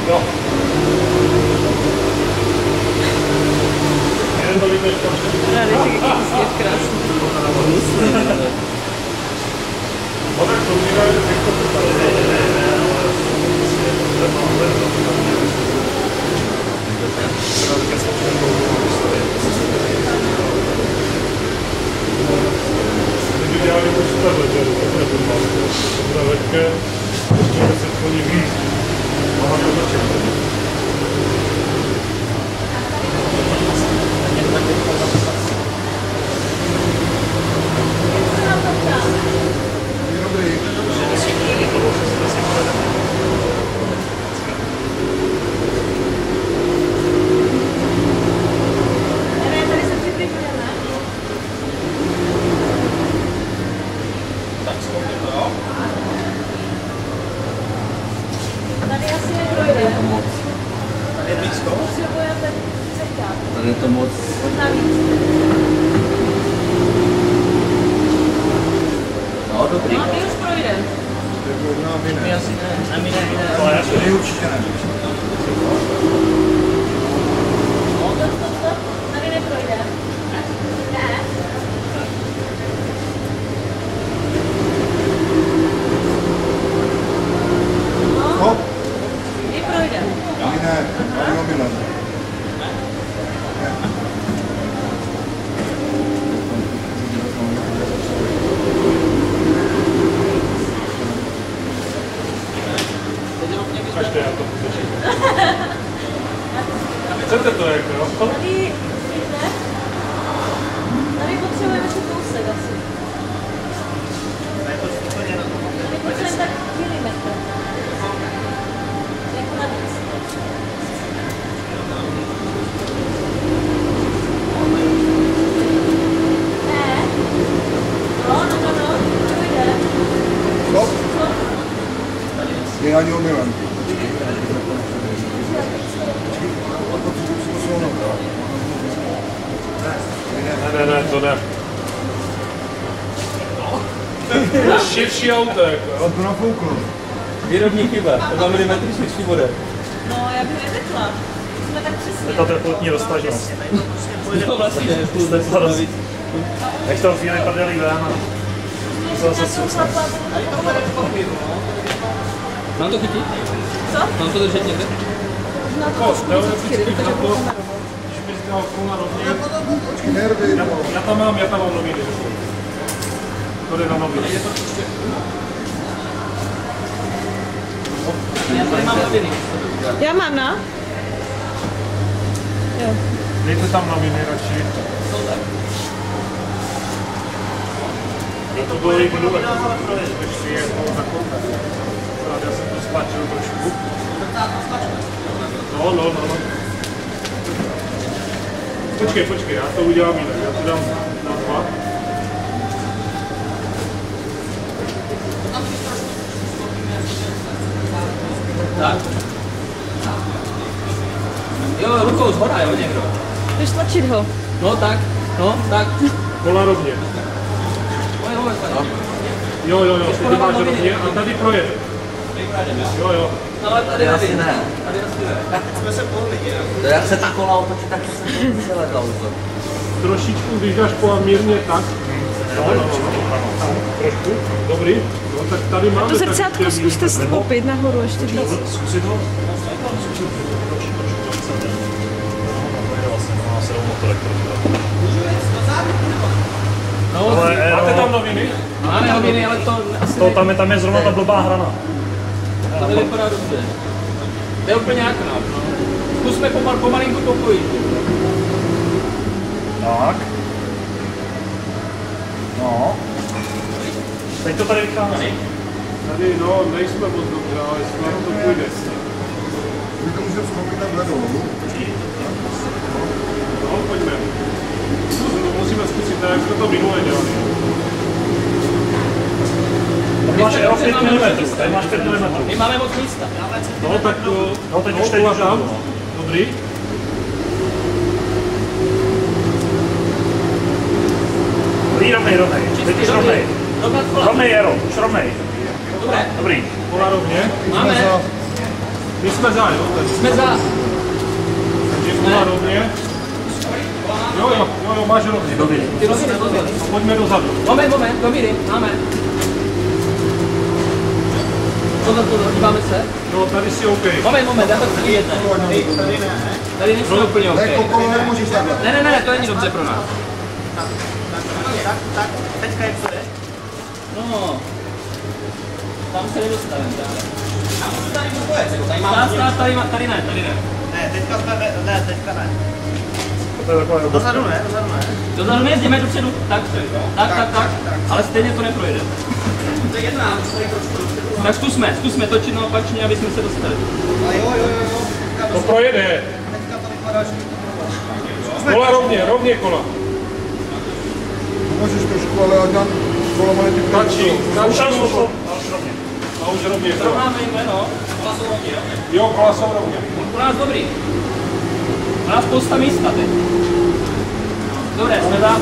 Jo. Jeden to líbí ještě. Rádi si jaký svět krásný. No tak to udělá, že řekl to tady. Kdyby dělali to super večeru, tak to bylo. To bude lehké, ještě se koní víc. Aha, to začne. Tady asi neprojde. Je blízko? Potřebujete čekat. Tady je to moc. Možná víc. No, dobrý. No, ty už projde. My asi ne. A my ne. Ale já si určitě ne. Stop. Tady neprojde. Ne. Hop, Kdy projde? ne, ano, Milan. Každé já to potřebuji. Chcete to jako, jo? Tady potřebujeme ještě kousek asi. Tady potřebujeme tak milimetr. Jako navíc. Ne. No. Půjde. Stop. Je na něho Milan. Ne, to ne. Širší auto, jako, jo? On to nafoukl. Výrobní chyba. 2 mm širší bude. No, já bych neřekla. Jsme tak přesně. To teplotní roztažnost. No vlastně, plus 10 navíc. Než to chvíli prdeli ven a zase susne. Mám to chytit? Co? Mám to držet někde? Teoreticky na to, když bys dal kola rovně. Nervy. Já tam mám nový video. To jde na nový. Já mám, no? Jo. Dejte tam noviny radši. To bylo líp důle, když si je to zakoukat. Já jsem to spačil trošku. No. Počkej, já to udělám jinak. Já to dám na 2. Tak. Jo, rukou zhora, jo, někdo. Jdeš tlačit ho. No tak. Kola rovně. Jo, ty máš rovně a tady projede. Jo. Ale tady asi ne. Tady asi ne. Jsme se pohli. Jak se ta kola otočí, tak se celé to auto. Trošičku, když dáš kola mírně tak. No. Trošku, dobrý. No, tak tady máme. To zrcátko zkuste stopit nahoru ještě víc. Zkusit ho? No, máte tam noviny? Máme noviny, ale to asi To tam je zrovna ta blbá hrana. to nevypadá dobře. To je úplně jak no. Zkusme pomalinku popojit. Tak. No. Teď to tady vychází. Tady, no, nejsme moc dobře, ale snad to půjde. Vy to můžete schopit takhle dolů. No, pojďme. Musíme zkusit, tak jak jsme to minule dělali. Tady máš 5 mm, tady máš 5 mm. My máme moc místa. No, tak no, teď už teď tam. Dobrý. Čistý, rovnej. Teď už rovnej. Rovná kola. Rovnej, Jaro, už rovnej. Dobré. Dobrý. Kola rovně. Máme. My jsme za, jo? Jsme za. Takže kola rovně. Jo, máš rovně. Dobrý. Ty roviny. Pojďme dozadu. Moment, do míry. Máme. Pozor, díváme se. No, tady si OK. Moment, já to chci vidět. Tady nejsme úplně OK. Ne, kolo nemůžeš takhle. Ne, to není dobře pro nás. Tak, teďka jak to je? No. Tam se nedostaneme. A můžu tady vůbec, jako tady mám... Tady ne. Ne, teďka jsme, teďka ne. To je taková Dozadu ne. Dozadu nejezdíme dopředu. Tak. Ale stejně to neprojde. To je jedna, už tady trošku dopředu. Tak zkusme točit naopačně, aby jsme se dostali. Ale jo. To projede. Teďka to vypadá, že... Kola rovně kola. Můžeš trošku, ale ať nám kolo mají ty Tačí. A už rovně. A už rovně. Rovnáme jméno. Jo, kola jsou rovně. U nás dobrý. U nás spousta místa teď. Dobré, jsme za.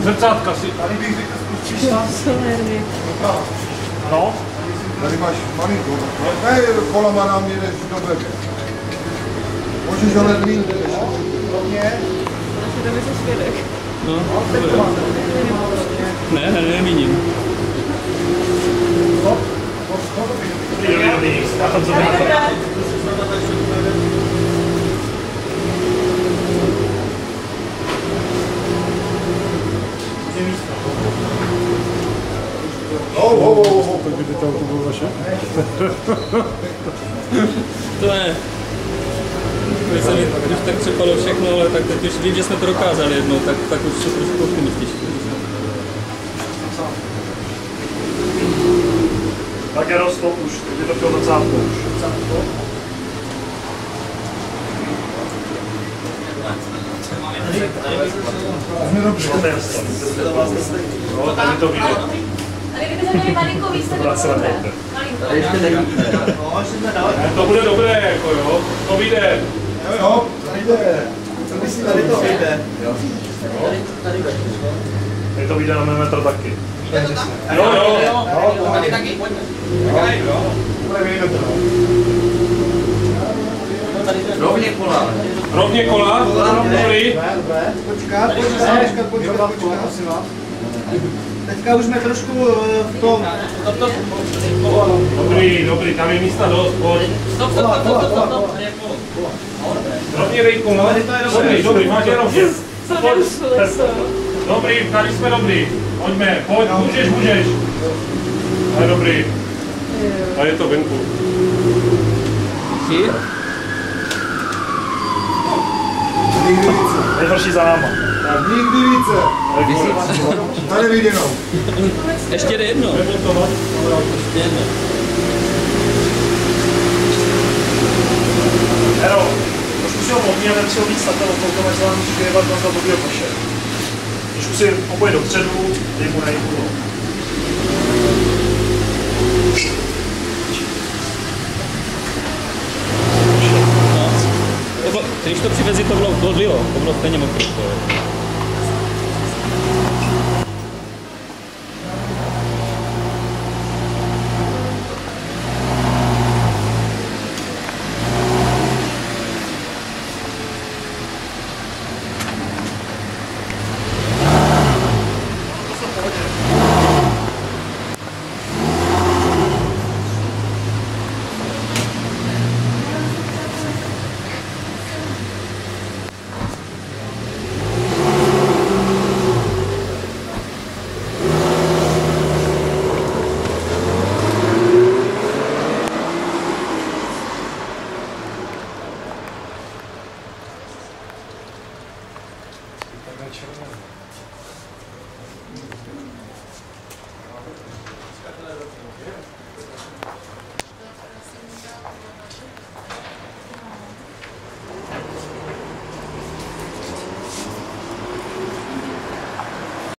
Zrcátka si. Tady bych řekl, zkusíš Jsou nervy. Ano. Tady máš malinko. Ne, kolama nám jedeš do weby. Můžeš ale mít. Rovně. Asi jdeme ze svědek. No, ne, nemíním. Dobrý. Já tam co Dobré. Tak by to bylo vaše? To ne. Když se mi když tak třepalo všechno, ale tak teď už vím, že jsme to dokázali jednou, tak už se trošku optimističtěji. Tak je rostl už, teď je to chtěl docátko už. No, tady to vyjde. Tady kdybyste měli malinko víc, tak by bylo dobré. To bude dobré, jako jo. To vyjde. Jo, zajde. Tady to vyjde. Tady to vyjde na metr taky. Jo. Tady taky, pojďme. Rovně kola. Rovně kola. Dobrý. Počkat. Teďka už jsme trošku v tom. Dobrý, tam je místa dost, pojď. Stop. Rovně dej kola. Dobrý, máte rovně. Co neušli jsou. Dobrý, tady jsme dobrý. Pojďme, pojď, můžeš. Ale dobrý. A je to venku. Nikdy více. Nejhorší za náma. Tak nikdy více. Tady viděnou. Ještě jedno. Ještě jedno. Hero, trošku si ho mohni a nepřijel víc na toho, koukám, že vám musíš vyjebat na to blbýho koše. Trošku si oboje dopředu, dej mu na jinou. Když to přivezli, to bylo stejně mokré.